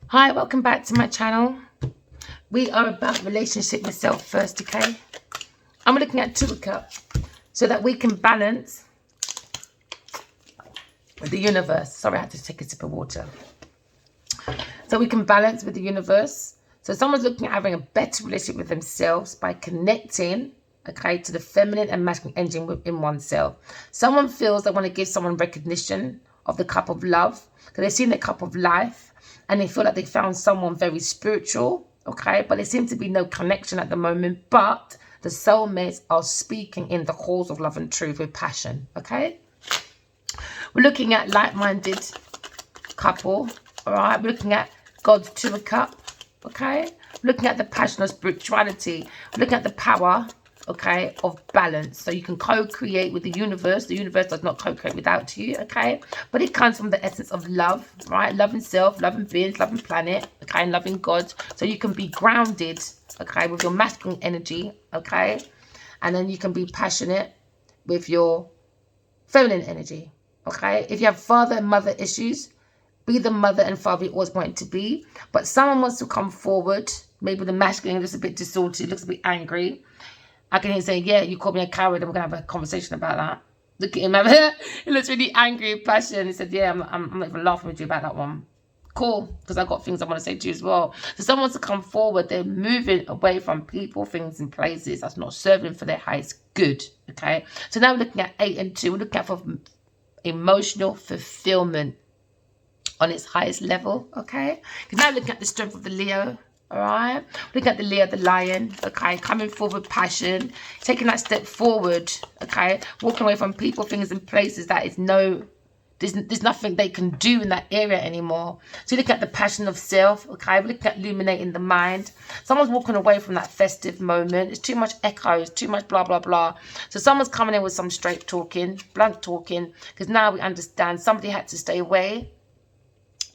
Hi, welcome back to my channel. We are about relationship with self first, okay? I'm looking at Two of Cups so that we can balance with the universe. Sorry, I had to take a sip of water. So we can balance with the universe. So someone's looking at having a better relationship with themselves by connecting, okay, to the feminine and masculine energy within oneself. Someone feels they want to give someone recognition of the cup of love because they've seen the cup of life and they feel like they found someone very spiritual, okay, but there seems to be no connection at the moment, but the soulmates are speaking in the halls of love and truth with passion, okay? We're looking at like-minded couple, all right? We're looking at God's Two of Cups, okay? We're looking at the passion of spirituality. We're looking at the power, okay, of balance. So you can co-create with the universe. The universe does not co-create without you, okay? But it comes from the essence of love, right? Loving self, loving beings, loving planet, okay, and loving God. So you can be grounded, okay, with your masculine energy, okay? And then you can be passionate with your feminine energy, okay? If you have father and mother issues, be the mother and father you always wanted to be. But someone wants to come forward, maybe the masculine looks a bit distorted, looks a bit angry. I can hear him saying, yeah, you called me a coward, and we're going to have a conversation about that. Look at him over here. He looks really angry and passionate. He said, yeah, I'm not even laughing with you about that one. Cool, because I've got things I want to say to you as well. So someone wants to come forward. They're moving away from people, things, and places that's not serving for their highest good, okay? So now we're looking at 8 and 2. We're looking at for emotional fulfillment on its highest level, okay? Because now looking at the strength of the Leo, all right? Look at the Leo, the lion, okay? Coming forward with passion, taking that step forward, okay? Walking away from people, things, and places that is there's nothing they can do in that area anymore. So you look at the passion of self, okay? We're looking at illuminating the mind. Someone's walking away from that festive moment. It's too much echoes, too much blah, blah, blah. So someone's coming in with some straight talking, blunt talking, because now we understand somebody had to stay away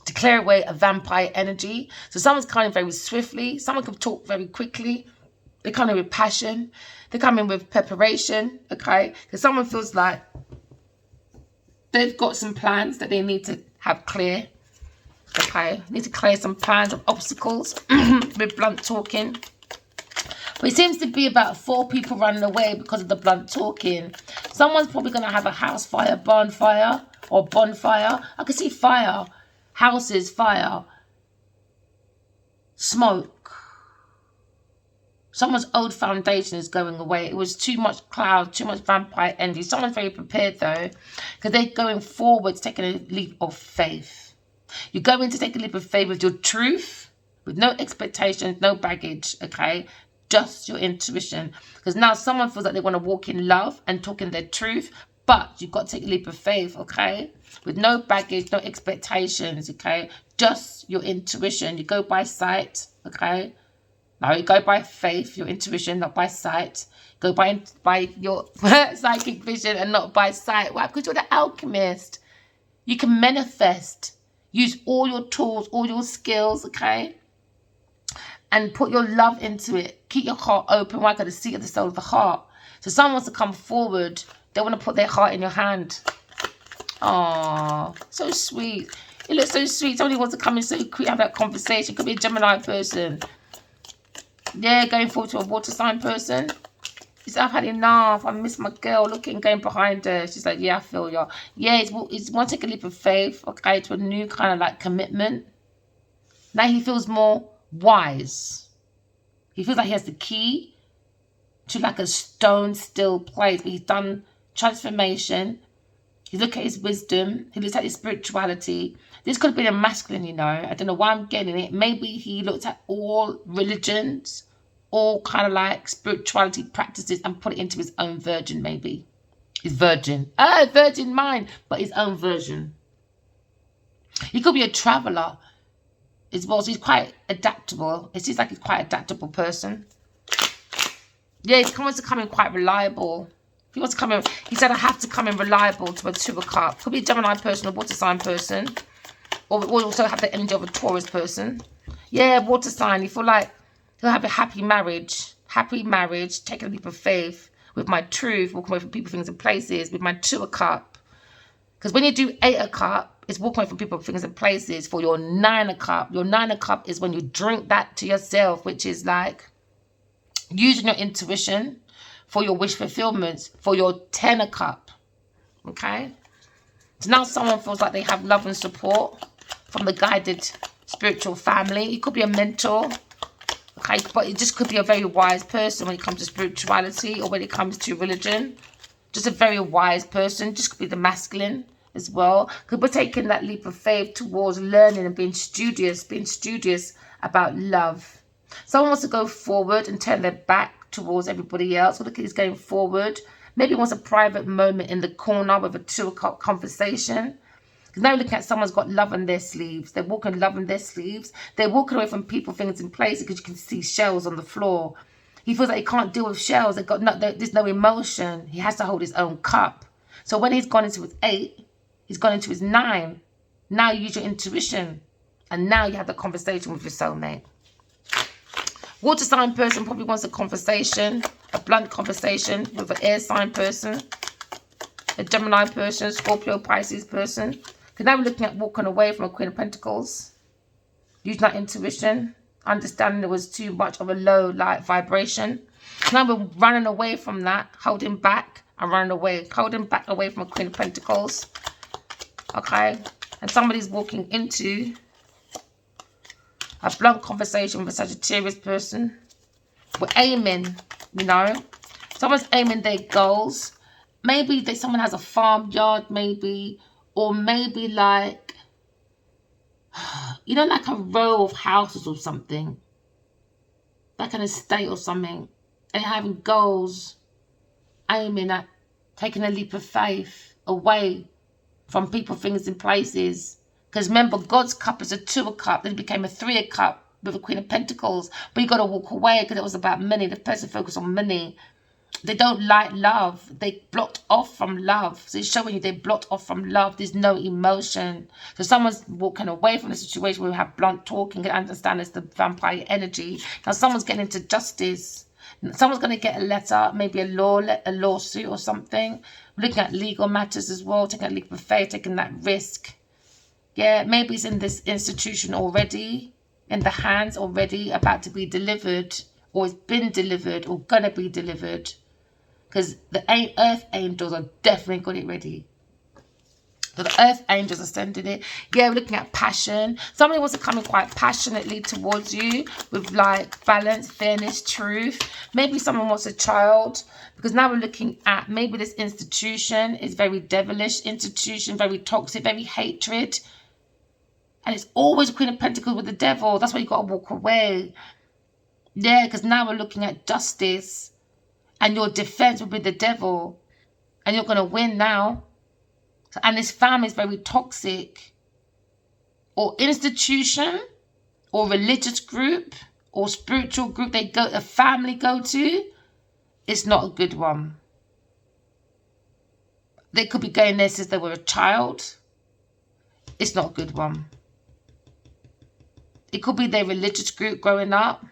to clear away a vampire energy. So someone's coming very swiftly. Someone can talk very quickly. They come in with passion. They come in with preparation, okay? Because someone feels like they've got some plans that they need to have clear, okay? Need to clear some plans of obstacles with blunt talking. But it seems to be about 4 people running away because of the blunt talking. Someone's probably going to have a house fire, barn fire, or bonfire. I can see fire. Houses, fire, smoke. Someone's old foundation is going away. It was too much cloud, too much vampire energy. Someone's very prepared though, because they're going forward, taking a leap of faith. You're going to take a leap of faith with your truth, with no expectations, no baggage, okay? Just your intuition. Because now someone feels like they want to walk in love and talk in their truth, but you've got to take a leap of faith, okay? With no baggage, no expectations, okay? Just your intuition. You go by sight, okay? Now you go by faith, your intuition, not by sight. Go by your psychic vision and not by sight. Why? Because you're the alchemist. You can manifest. Use all your tools, all your skills, okay? And put your love into it. Keep your heart open. Why? Because the seat of the soul of the heart. So someone wants to come forward. They want to put their heart in your hand. Oh, so sweet. It looks so sweet. Somebody wants to come in so quick, have that conversation. Could be a Gemini person. Yeah, going forward to a water sign person. He said, I've had enough. I miss my girl. Looking, going behind her. She's like, yeah, I feel you. Yeah, it's want to take a leap of faith, okay, to a new kind of like commitment. Now he feels more wise. He feels like he has the key to like a stone still place. But he's done transformation. He looked at his wisdom. He looks at his spirituality. This could have been a masculine, you know. I don't know why I'm getting it. Maybe he looked at all religions, all kind of like spirituality practices and put it into his own version, maybe. His virgin. Virgin mind, but his own version. He could be a traveler as well. So he's quite adaptable. It seems like he's quite an adaptable person. Yeah, he wants to come in quite reliable. He wants to come in. He said, I have to come in reliable to a Two of Cups. Could be a Gemini person, a water sign person. Or we'll also have the energy of a Taurus person. Yeah, water sign. You feel like he'll have a happy marriage. Happy marriage. Taking a leap of faith. With my truth. Walking away from people, things, and places. With my Two of Cups. Because when you do 8 of Cups, is walking away from people, things, and places. For your 9 of cup, your 9 of cup is when you drink that to yourself, which is like using your intuition for your wish fulfillments. For your 10 of cup, okay? So now someone feels like they have love and support from the guided spiritual family. It could be a mentor, okay? But it just could be a very wise person when it comes to spirituality or when it comes to religion. Just a very wise person. Just could be the masculine as well. Could be taking that leap of faith towards learning and being studious about love. Someone wants to go forward and turn their back towards everybody else. Look, he's going forward. Maybe wants a private moment in the corner with a 2 o'clock conversation. Because now looking at someone's got love in their sleeves. They're walking love in their sleeves. They're walking away from people, things, in places because you can see shells on the floor. He feels like he can't deal with shells. There's no emotion. He has to hold his own cup. So when he's gone into his 8, he's gone into his 9. Now you use your intuition. And now you have the conversation with your soulmate. Water sign person probably wants a conversation, a blunt conversation with an air sign person, a Gemini person, Scorpio, Pisces person. Because now we're looking at walking away from a Queen of Pentacles. Using that intuition, understanding there was too much of a low light vibration. Now we're running away from that, holding back and running away. Holding back away from a Queen of Pentacles. Okay? And somebody's walking into a blunt conversation with a Sagittarius person. We're aiming, you know. Someone's aiming their goals. Maybe someone has a farmyard, maybe. Or maybe like, you know, like a row of houses or something. Like an estate or something. And having goals, aiming at taking a leap of faith away from people, things, and places. Because remember, God's cup is a 2 of cup. Then it became a 3 of cup with a Queen of Pentacles. But you got to walk away because it was about money. The person focused on money. They don't like love. They blocked off from love. So it's showing you they blocked off from love. There's no emotion. So someone's walking away from the situation where we have blunt talking and understand it's the vampire energy. Now someone's getting into justice. Someone's going to get a letter, maybe a lawsuit or something. We're looking at legal matters as well. Taking a leap of faith, taking that risk. Yeah, maybe it's in this institution already, in the hands already, about to be delivered, or it's been delivered, or gonna be delivered. Because the earth angels are definitely got it ready. So the earth angels are sending it. Yeah, we're looking at passion. Somebody wants to come in quite passionately towards you with like balance, fairness, truth. Maybe someone wants a child. Because now we're looking at maybe this institution is very devilish institution, very toxic, very hatred. And it's always Queen of Pentacles with the devil. That's why you got to walk away. Yeah, because now we're looking at justice. And your defense will be the devil. And you're going to win now. And this family is very toxic. Or institution. Or religious group. Or spiritual group a family go to. It's not a good one. They could be going there since they were a child. It's not a good one. It could be their religious group growing up.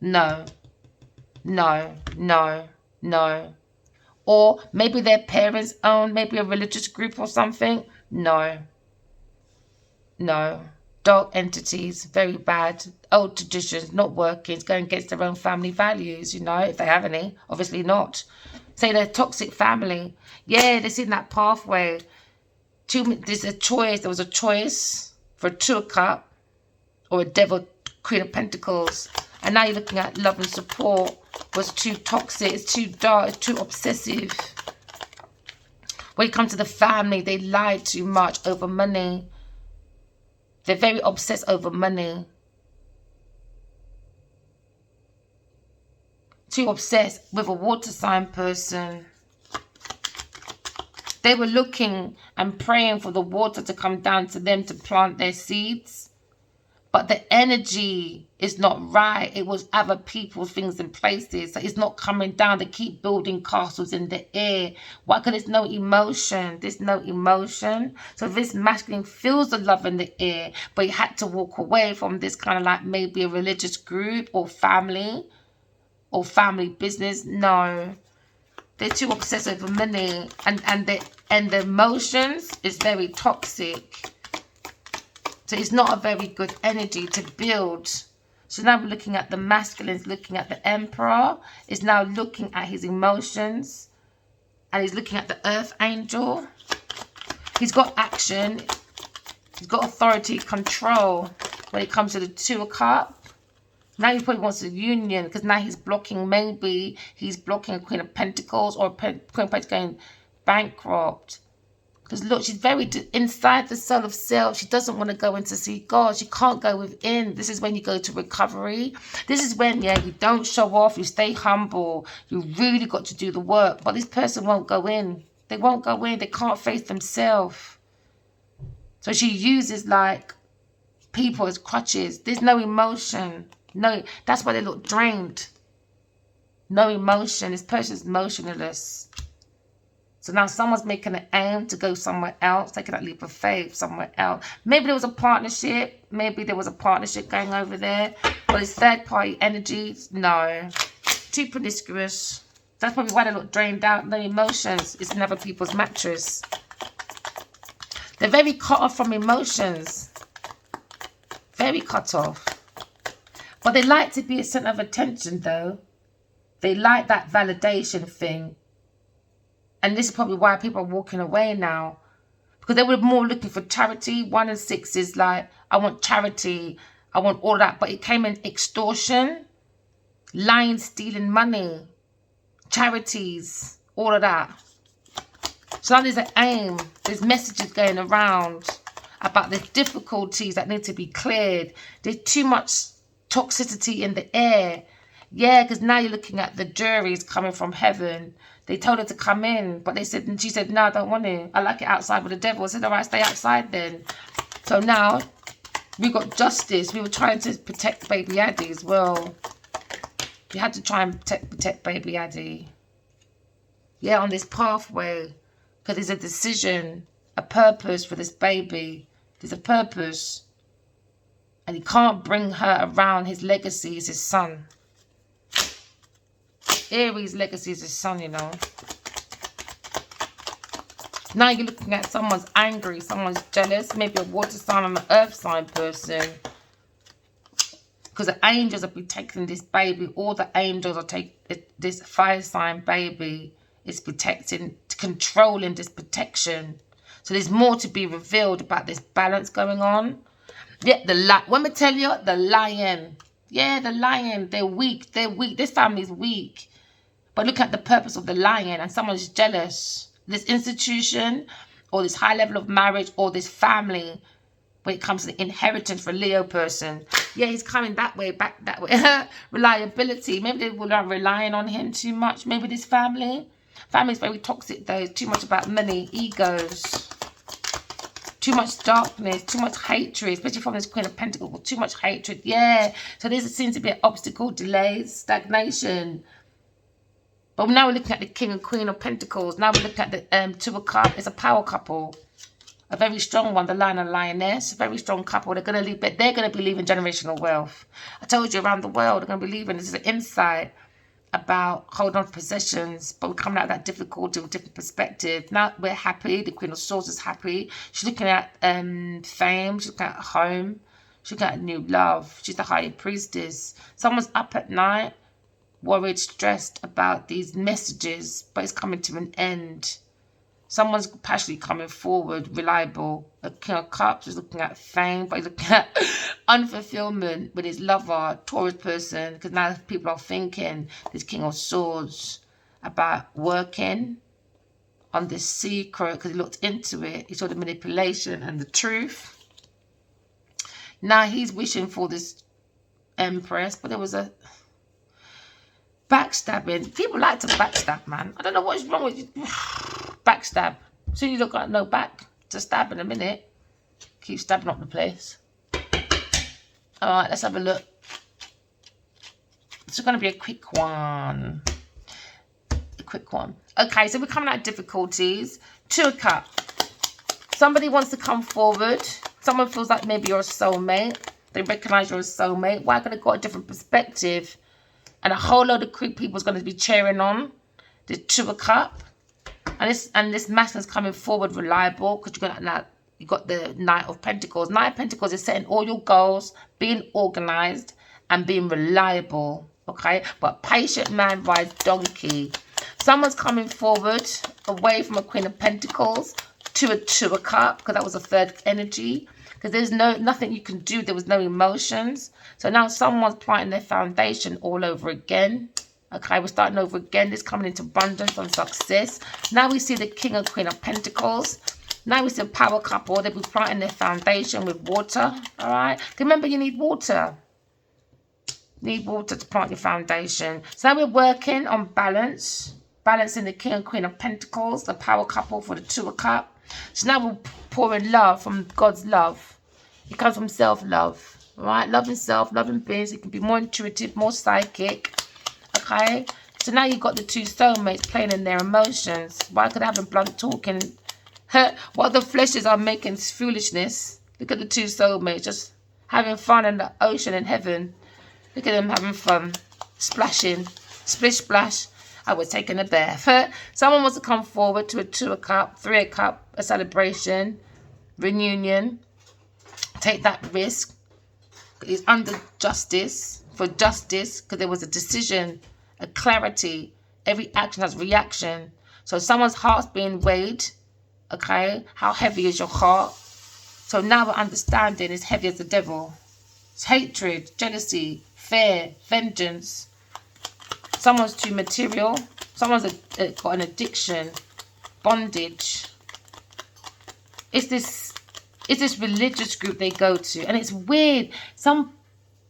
No. No. No. No. Or maybe their parents own maybe a religious group or something. No. No. Dark entities, very bad. Old traditions, not working. It's going against their own family values, you know, if they have any. Obviously not. Say they're a toxic family. Yeah, they're in that pathway. There's a choice. There was a choice for a 2 of cup. Or a devil, Queen of Pentacles. And now you're looking at love and support. Was too toxic. It's too dark. It's too obsessive. When it comes to the family, they lie too much over money. They're very obsessed over money. Too obsessed with a water sign person. They were looking and praying for the water to come down to them to plant their seeds. But the energy is not right. It was other people, things and places. So it's not coming down. They keep building castles in the air. Why? Because there's no emotion. There's no emotion. So this masculine feels the love in the air. But he had to walk away from this kind of like maybe a religious group or family business. No. They're too obsessed over money. And And the emotions is very toxic. So it's not a very good energy to build. So now we're looking at the masculines, looking at the Emperor, is now looking at his emotions. And he's looking at the Earth Angel. He's got action. He's got authority, control when it comes to the Two of Cups. Now he probably wants a union because now he's blocking, maybe he's blocking a Queen of Pentacles or Queen of Pentacles going bankrupt. Because look, she's very inside the soul of self. She doesn't want to go in to see God. She can't go within. This is when you go to recovery. This is when, yeah, you don't show off. You stay humble. You really got to do the work. But this person won't go in. They won't go in. They can't face themselves. So she uses like people as crutches. There's no emotion. No, that's why they look drained. No emotion. This person's emotionless. So now someone's making an aim to go somewhere else, taking that leap of faith somewhere else. Maybe there was a partnership. Maybe there was a partnership going over there. But it's third party energies. No. Too promiscuous. That's probably why they look drained out. No emotions. It's never people's mattress. They're very cut off from emotions. Very cut off. But they like to be a center of attention though. They like that validation thing. And this is probably why people are walking away now. Because they were more looking for charity. 1 and 6 is like, I want charity. I want all that. But it came in extortion. Lying, stealing money. Charities. All of that. So now there's an aim. There's messages going around about the difficulties that need to be cleared. There's too much toxicity in the air. Yeah, because now you're looking at the juries coming from heaven. They told her to come in, but they said, and she said, no, I don't want to. I like it outside with the devil. I said, all right, stay outside then. So now we got justice. We were trying to protect baby Addie as well. We had to try and protect baby Addie. Yeah, on this pathway. Because there's a decision, a purpose for this baby. There's a purpose. And he can't bring her around. His legacy is his son. Aries' legacy is his son, you know. Now you're looking at someone's angry, someone's jealous, maybe a water sign and an earth sign person. Because the angels are protecting this baby. All the angels are taking this fire sign baby is protecting, controlling this protection. So there's more to be revealed about this balance going on. Yeah, let me tell you, the lion. Yeah, the lion. They're weak. They're weak. This family's weak. But look at the purpose of the lion, and someone's jealous. This institution, or this high level of marriage, or this family, when it comes to the inheritance for a Leo person. Yeah, he's coming that way, back that way. Reliability. Maybe they were relying on him too much. Maybe this family. Family's very toxic though. It's too much about money, egos. Too much darkness, too much hatred, especially from this Queen of Pentacles. Too much hatred. Yeah. So there seems to be an obstacle, delays, stagnation. But now we're looking at the King and Queen of Pentacles. Now we're looking at the Two of Cups. It's a power couple. A very strong one, the Lion and Lioness. A very strong couple. They're going to leave, but they're going to be leaving generational wealth. I told you, around the world, they're going to be leaving. This is an insight about holding on to possessions, but we're coming out of that difficulty with a different perspective. Now we're happy. The Queen of Swords is happy. She's looking at fame. She's looking at home. She's looking at new love. She's the High Priestess. Someone's up at night, worried, stressed about these messages, but it's coming to an end. Someone's passionately coming forward, reliable. A King of Cups is looking at fame, but he's looking at unfulfillment with his lover, Taurus person, because now people are thinking, this King of Swords, about working on this secret, because he looked into it. He saw the manipulation and the truth. Now he's wishing for this Empress, but there was a backstabbing. People like to backstab, man. I don't know what's wrong with you. Backstab. So you look like no back to stab in a minute. Keep stabbing up the place. Alright, let's have a look. It's going to be a quick one. A quick one. Okay, so we're coming out of difficulties. Two of Cups. Somebody wants to come forward. Someone feels like maybe you're a soulmate. They recognize you're a soulmate. Why? Because they've got a different perspective. And a whole load of quick people is going to be cheering on the Two of Cups. And this masculine is coming forward, reliable, because you got the Knight of Pentacles. Knight of Pentacles is setting all your goals, being organized, and being reliable. Okay, but patient man rides donkey. Someone's coming forward away from a Queen of Pentacles to a Two of Cups, because that was a third energy. Because there's nothing you can do. There was no emotions. So now someone's planting their foundation all over again. Okay, we're starting over again. This coming into abundance and success. Now we see the King and Queen of Pentacles. Now we see a power couple. They'll be planting their foundation with water. All right. Remember, you need water. You need water to plant your foundation. So now we're working on balance. Balancing the King and Queen of Pentacles. The power couple for the Two of Cups. So now we're pouring love from God's love. It comes from self-love. Right? Loving self, loving beings. It can be more intuitive, more psychic. Okay? So now you've got the two soulmates playing in their emotions. Why? Because they're having blunt talking. While the fleshes are making foolishness. Look at the two soulmates just having fun in the ocean in heaven. Look at them having fun. Splashing. Splish splash. I was taking a bath. Someone wants to come forward to a Two of Cups, Three of Cups, a celebration, reunion. Take that risk. It's under justice, for justice, because there was a decision, a clarity. Every action has reaction. So someone's heart's being weighed. Okay, how heavy is your heart? So now we're understanding it's heavy as the devil. It's hatred, jealousy, fear, vengeance. Someone's too material. Someone's got an addiction, bondage. It's this religious group they go to. And it's weird. Some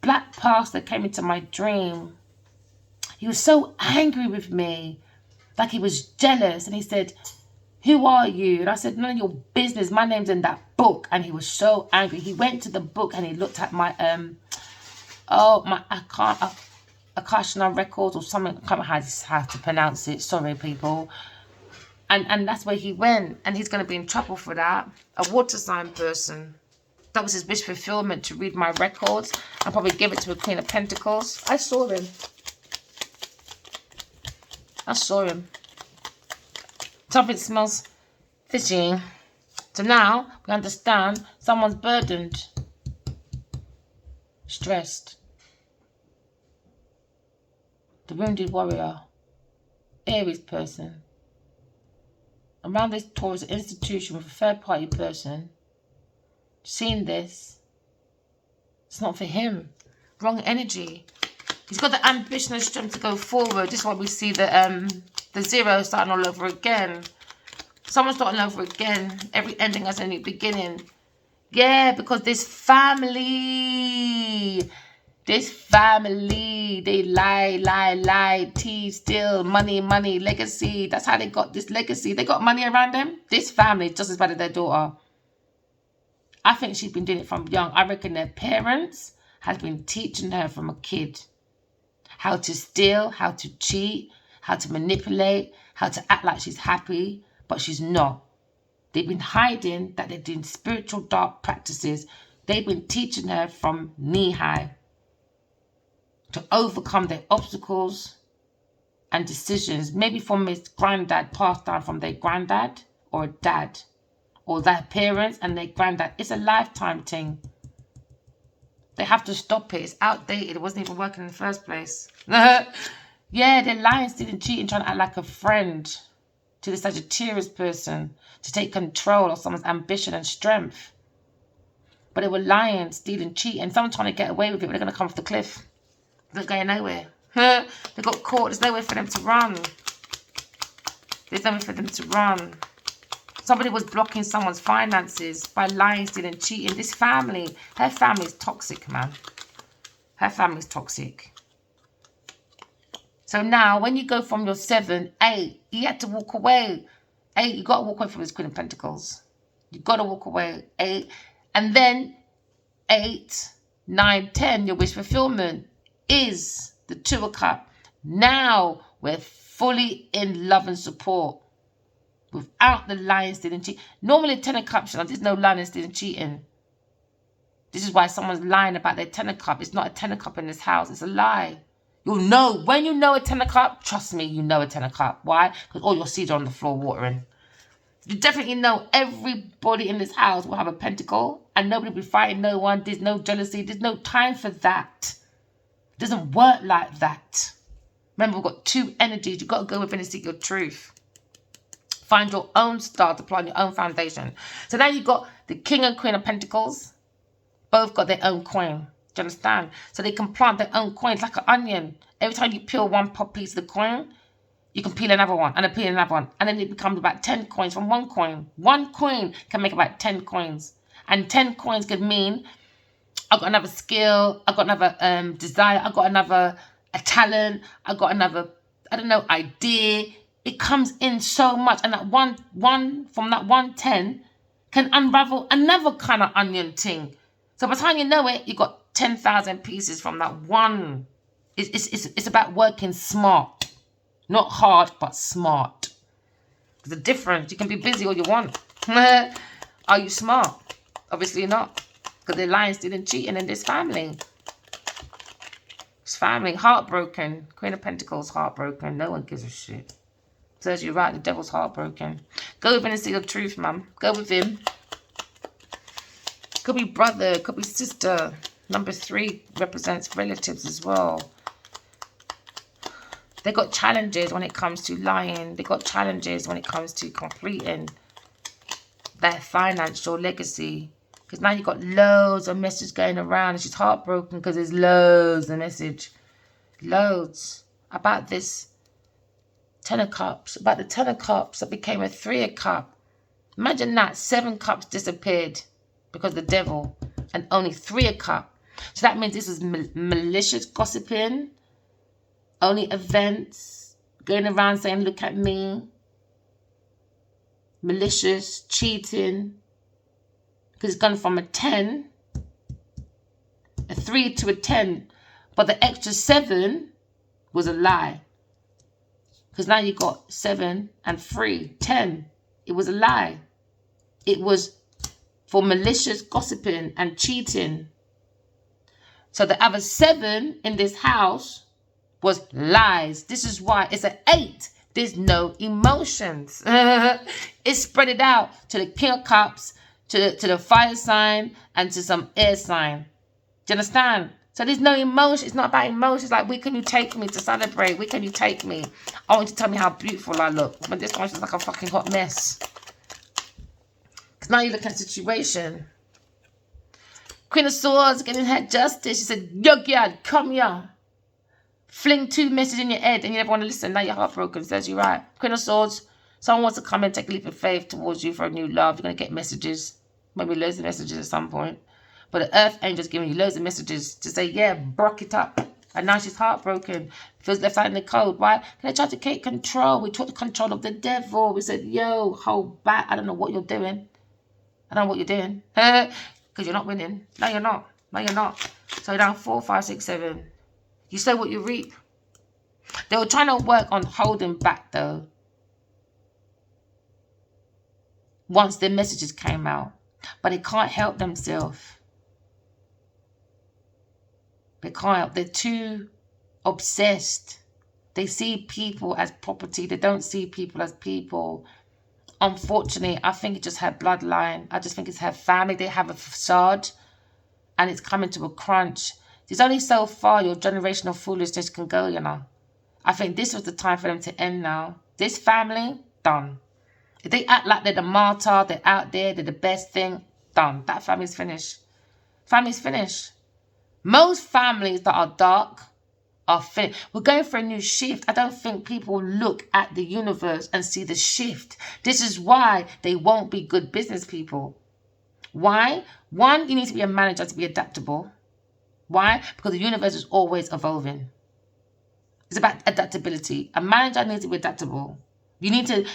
black pastor came into my dream. He was so angry with me. Like he was jealous. And he said, "Who are you?" And I said, "None of your business. My name's in that book." And he was so angry. He went to the book and he looked at my Akashna records or something. I can't remember how to pronounce it. Sorry, people. And that's where he went. And he's going to be in trouble for that. A water sign person. That was his wish fulfillment, to read my records and probably give it to a Queen of Pentacles. I saw him. Something smells fishy. So now we understand someone's burdened, stressed. The wounded warrior, Aries person. Around this Taurus institution with a third-party person, seeing this, it's not for him. Wrong energy. He's got the ambition and strength to go forward. This is why we see the zero starting all over again. Someone's starting over again. Every ending has a new beginning. Yeah, because this family, they lie, tease, steal, money, legacy. That's how they got this legacy. They got money around them. This family is just as bad as their daughter. I think she's been doing it from young. I reckon their parents has been teaching her from a kid how to steal, how to cheat, how to manipulate, how to act like she's happy, but she's not. They've been hiding that they're doing spiritual dark practices. They've been teaching her from knee-high to overcome their obstacles and decisions, maybe from his granddad, passed down from their granddad or a dad, or their parents and their granddad. It's a lifetime thing. They have to stop it. It's outdated. It wasn't even working in the first place. Yeah, they're lying, stealing, cheating, trying to act like a friend to the Sagittarius person, to take control of someone's ambition and strength. But they were lying, stealing, cheating. Someone trying to get away with it, but they're going to come off the cliff. They're not going nowhere. They got caught. There's nowhere for them to run. There's nowhere for them to run. Somebody was blocking someone's finances by lying, stealing, cheating. This family, her family is toxic, man. Her family is toxic. So now, when you go from your 7, 8, you had to walk away. 8, you got to walk away from this Queen of Pentacles. You got to walk away. 8. And then 8, 9, 10, your wish fulfillment is the Two of Cups. Now we're fully in love and support. Without the lying, stealing, cheating. Normally 10 of Cups, there's no lying, stealing, cheating. This is why someone's lying about their 10 of Cups. It's not a 10 of Cups in this house. It's a lie. You'll know. When you know a 10 of cup, trust me, you know a 10 of cup. Why? Because all your seeds are on the floor watering. You definitely know everybody in this house will have a pentacle and nobody will be fighting no one. There's no jealousy. There's no time for that. It doesn't work like that. Remember, we've got two energies. You've got to go within and seek your truth. Find your own star to plant your own foundation. So now you've got the King and Queen of Pentacles. Both got their own coin. Do you understand? So they can plant their own coins like an onion. Every time you peel one piece of the coin, you can peel another one and then peel another one. And then it becomes about 10 coins from one coin. One coin can make about 10 coins. And 10 coins could mean I've got another skill. I've got another desire. I've got another a talent. I've got another, I don't know, idea. It comes in so much. And that one from that 110 can unravel another kind of onion thing. So by the time you know it, you've got 10,000 pieces from that one. It's about working smart. Not hard, but smart. There's a difference. You can be busy all you want. Are you smart? Obviously not. Because they're lying, stealing, cheating in this family. This family, heartbroken. Queen of Pentacles, heartbroken. No one gives a shit. Says you're right, the devil's heartbroken. Go with him and see the truth, mum. Go with him. Could be brother, could be sister. Number 3 represents relatives as well. They got challenges when it comes to lying. They got challenges when it comes to completing their financial legacy. Because now you've got loads of messages going around. And she's heartbroken because there's loads of message. Loads. About this 10 of Cups. About the 10 of Cups that became a 3 of Cups. Imagine that. 7 cups disappeared because of the devil. And only 3 of Cups. So that means this was malicious gossiping. Only events, going around saying, look at me. Malicious, cheating. Because it's gone from a 10, a 3 to a 10. But the extra 7 was a lie. Because now you got 7 and 3, 10. It was a lie. It was for malicious gossiping and cheating. So the other 7 in this house was lies. This is why it's an 8. There's no emotions. It spread it out to the King of Cups, to the fire sign, and to some air sign. Do you understand? So there's no emotion. It's not about emotions. Like, where can you take me to celebrate? Where can you take me? I want you to tell me how beautiful I look. But this one's just like a fucking hot mess. Because now you look at the situation. Queen of Swords getting her justice. She said, yo, girl, come here. Fling 2 messages in your head and you never want to listen. Now you're heartbroken. Says you're right. Queen of Swords. Someone wants to come and take a leap of faith towards you for a new love. You're going to get messages. Maybe loads of messages at some point. But the Earth Angel's giving you loads of messages to say, yeah, brock it up. And now she's heartbroken. Feels left out in the cold. Why? Can I try to take control? We took the control of the devil. We said, yo, hold back. I don't know what you're doing. I don't know what you're doing. Because you're not winning. No, you're not. No, you're not. So you're down 4, 5, 6, 7. You sow what you reap. They were trying to work on holding back, though. Once their messages came out. But they can't help themselves. They can't help. They're too obsessed. They see people as property. They don't see people as people. Unfortunately, I think it's just her bloodline. I just think it's her family. They have a facade. And it's coming to a crunch. There's only so far your generational foolishness can go, you know. I think this was the time for them to end now. This family, done. If they act like they're the martyr, they're out there, they're the best thing, done. That family's finished. Family's finished. Most families that are dark are finished. We're going for a new shift. I don't think people look at the universe and see the shift. This is why they won't be good business people. Why? One, you need to be a manager to be adaptable. Why? Because the universe is always evolving. It's about adaptability. A manager needs to be adaptable. You need to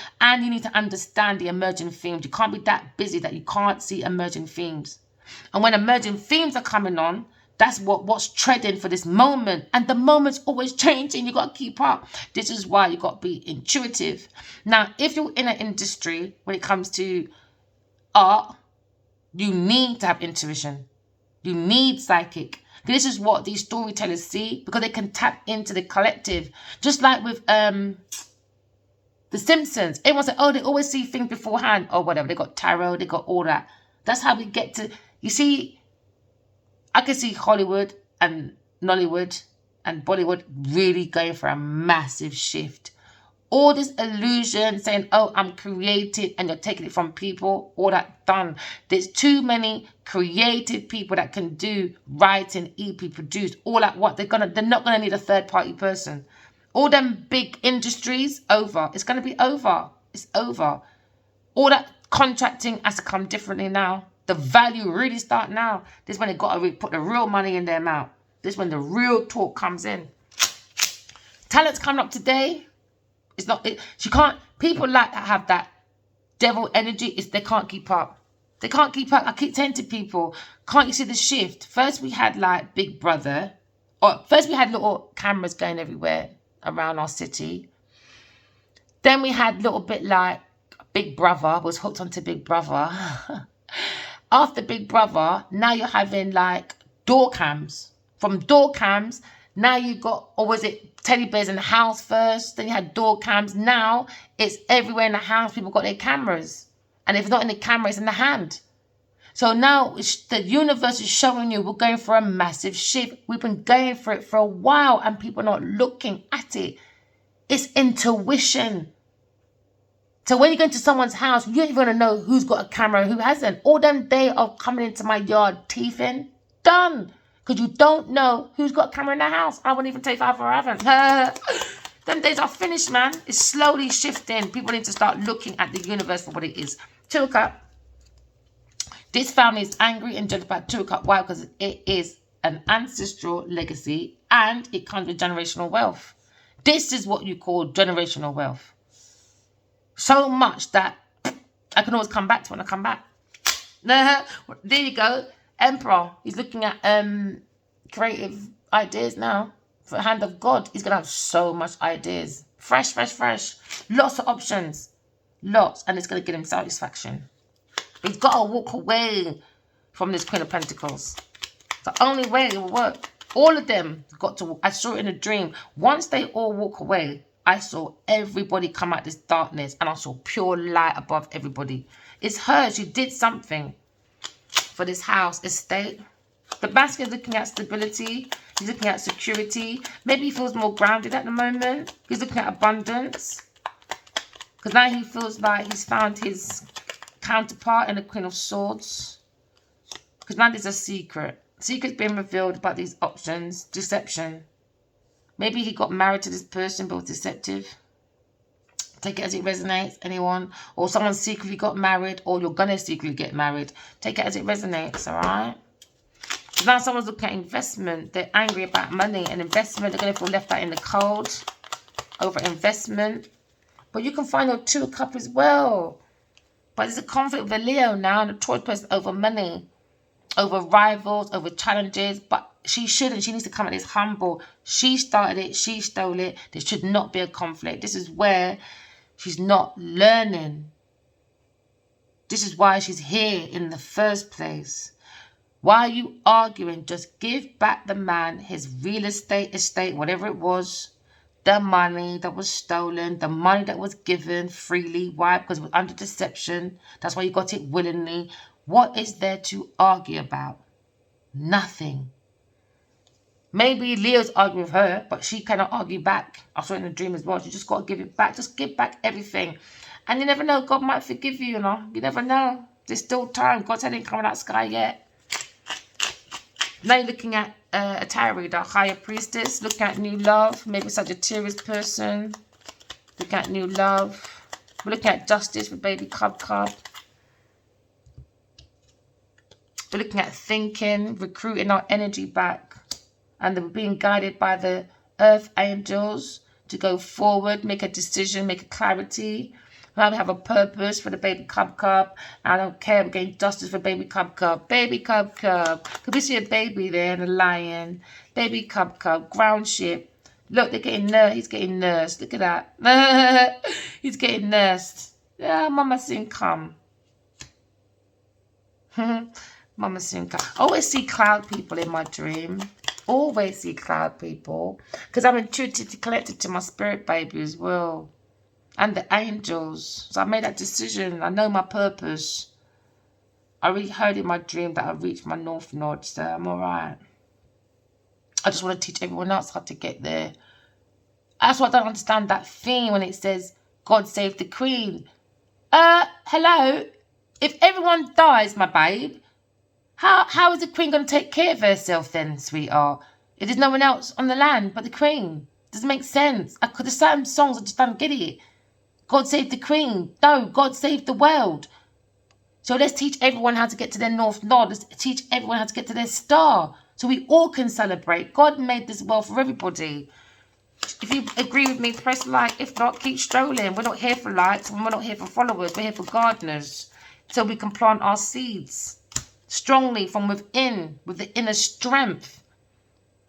understand the emerging themes. You can't be that busy that you can't see emerging themes. And when emerging themes are coming on, that's what's treading for this moment. And the moment's always changing. You got to keep up. This is why you got to be intuitive. Now, if you're in an industry, when it comes to art, you need to have intuition. You need psychic. This is what these storytellers see, because they can tap into the collective. Just like with The Simpsons. Everyone said, oh, they always see things beforehand. Or whatever. They got tarot. They got all that. That's how we get to... You see, I can see Hollywood and Nollywood and Bollywood really going for a massive shift. All this illusion saying, oh, I'm creative, and you're taking it from people, all that done. There's too many creative people that can do writing, EP, produce, all at what they're not gonna need a third party person. All them big industries, over. It's gonna be over. It's over. All that contracting has to come differently now. The value really start now. This is when they got to put the real money in their mouth. This is when the real talk comes in. Talent's coming up today. It's not. She can't. People like that have that devil energy. They can't keep up. They can't keep up. I keep saying to people, can't you see the shift? First we had like Big Brother, or first we had little cameras going everywhere around our city. Then we had a little bit like Big Brother was hooked onto Big Brother. After Big Brother, now you're having like door cams. From door cams, now you got, or was it teddy bears in the house first? Then you had door cams. Now it's everywhere in the house. People got their cameras. And if it's not in the camera, it's in the hand. So now the universe is showing you we're going for a massive shift. We've been going for it for a while and people are not looking at it. It's intuition. So when you go into someone's house, you ain't even going to know who's got a camera and who hasn't. All them days of coming into my yard, teething, done. Because you don't know who's got a camera in their house. I wouldn't even take five or I haven't. Them days are finished, man. It's slowly shifting. People need to start looking at the universe for what it is. Two of Cups. This family is angry and judged about Two of Cups. Why? Because it is an ancestral legacy and it comes with generational wealth. This is what you call generational wealth. So much that I can always come back to when I come back. There you go. Emperor. He's looking at creative ideas now. For the hand of God, he's going to have so much ideas. Fresh. Lots of options. Lots. And it's going to get him satisfaction. He's got to walk away from this Queen of Pentacles. The only way it will work. All of them got to walk. I saw it in a dream. Once they all walk away, I saw everybody come out this darkness and I saw pure light above everybody. It's her. She did something for this house, estate. The masculine is looking at stability. He's looking at security. Maybe he feels more grounded at the moment. He's looking at abundance. Because now he feels like he's found his counterpart in the Queen of Swords. Because now there's a secret. Secret's being revealed about these options. Deception. Maybe he got married to this person but was deceptive. Take it as it resonates, anyone. Or someone secretly got married, or you're going to secretly get married. Take it as it resonates, all right? So now someone's looking at investment. They're angry about money and investment. They're going to feel left out in the cold over investment. But you can find your Two of Cups as well. But there's a conflict with a Leo now and a Taurus person over money, over rivals, over challenges. But she shouldn't. She needs to come at this humble. She started it. She stole it. There should not be a conflict. This is where she's not learning. This is why she's here in the first place. Why are you arguing? Just give back the man his real estate, whatever it was. The money that was stolen. The money that was given freely. Why? Because it was under deception. That's why you got it willingly. What is there to argue about? Nothing. Maybe Leo's arguing with her, but she cannot argue back. I saw it in a dream as well. You just got to give it back. Just give back everything. And you never know. God might forgive you, you know. You never know. There's still time. God's head ain't coming out of the sky yet. Now you're looking at a tarot reader, higher priestess. Looking at new love. Maybe Sagittarius person. Looking at new love. We're looking at justice for baby Cub. We're looking at thinking, recruiting our energy back. And we're being guided by the earth angels to go forward, make a decision, make a clarity. We have a purpose for the baby Cub. I don't care. We're getting justice for baby Cub. Baby Cub. Could we see a baby there and a lion? Baby Cub. Ground ship. Look, they're getting nursed. He's getting nursed. Look at that. He's getting nursed. Yeah, Mama sing come. Mama seeing cloud. I always see cloud people in my dream. Always see cloud people. Because I'm intuitively connected to my spirit baby as well. And the angels. So I made that decision. I know my purpose. I really heard in my dream that I reached my North Node. So I'm alright. I just want to teach everyone else how to get there. That's why I don't understand that thing when it says, God save the Queen. Hello? If everyone dies, my babe, how is the Queen going to take care of herself then, sweetheart? If there's no one else on the land but the Queen. Doesn't make sense. There's certain songs I just don't get it. God save the Queen. No, God save the world. So let's teach everyone how to get to their North Node. Let's teach everyone how to get to their star. So we all can celebrate. God made this world for everybody. If you agree with me, press like. If not, keep strolling. We're not here for likes and we're not here for followers. We're here for gardeners. So we can plant our seeds strongly from within, with the inner strength.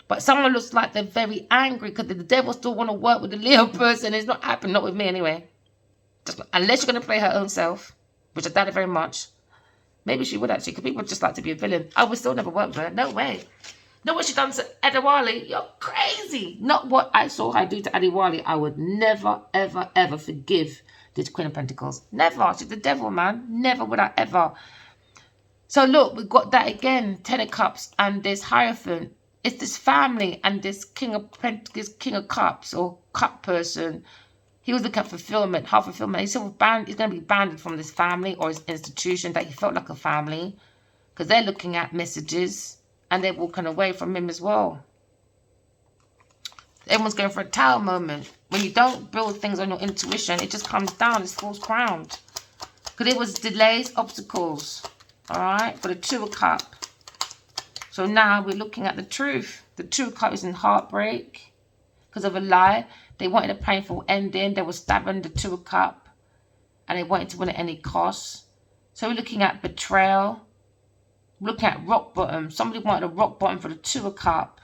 But someone looks like they're very angry because the devil still want to work with the Leo person. It's not happening, not with me anyway. Just, unless you're going to play her own self, which I doubt it very much. Maybe she would actually, because people just like to be a villain. I would still never work with her. No way. Know what she done to Adewale? You're crazy. Not what I saw her do to Adewale. I would never, ever, ever forgive this Queen of Pentacles. Never. She's the devil, man. Never would I ever. So look, we've got that again. Ten of Cups and this Hierophant. It's this family and this King of Cups or Cup person. He was looking at fulfillment, half fulfillment. He's going to be banned from this family or his institution that he felt like a family. Because they're looking at messages and they're walking away from him as well. Everyone's going for a tower moment. When you don't build things on your intuition, it just comes down. It falls ground. Because it was delays, obstacles. Alright? For the Two of Cups. So now we're looking at the truth. The Two of Cups is in heartbreak. Because of a lie. They wanted a painful ending. They were stabbing the Two of Cups. And they wanted to win at any cost. So we're looking at betrayal. We're looking at rock bottom. Somebody wanted a rock bottom for the Two of Cups.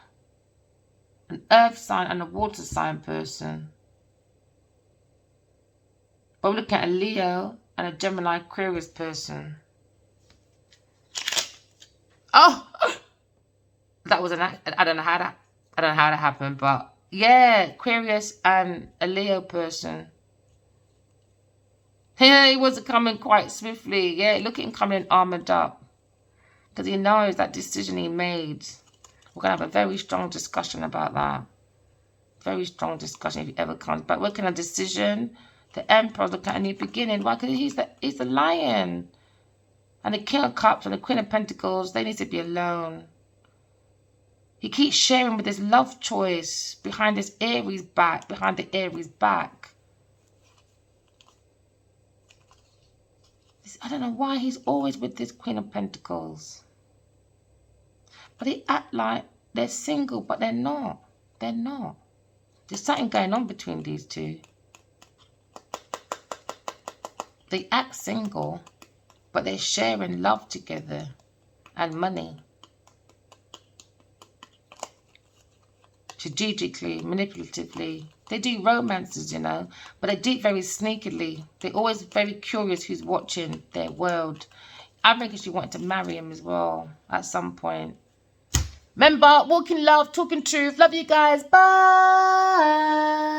An earth sign and a water sign person. But we're looking at a Leo and a Gemini Aquarius person. Oh! That was I don't know how that happened, but yeah, Aquarius and a Leo person. Yeah, he wasn't coming quite swiftly. Yeah, look at him coming armored up. Because he knows that decision he made. We're going to have a very strong discussion about that. Very strong discussion if he ever comes back. Working on a decision. The Emperor's looking at a new beginning. Why? Because he's the Lion. And the King of Cups and the Queen of Pentacles, they need to be alone. He keeps sharing with his love choice behind his Aries back. Behind the Aries back. I don't know why he's always with this Queen of Pentacles. But they act like they're single, but they're not. They're not. There's something going on between these two. They act single, but they're sharing love together and money. Strategically, manipulatively. They do romances, you know, but they do it very sneakily. They're always very curious who's watching their world. I think she wanted to marry him as well at some point. Remember, walking love, talking truth. Love you guys. Bye.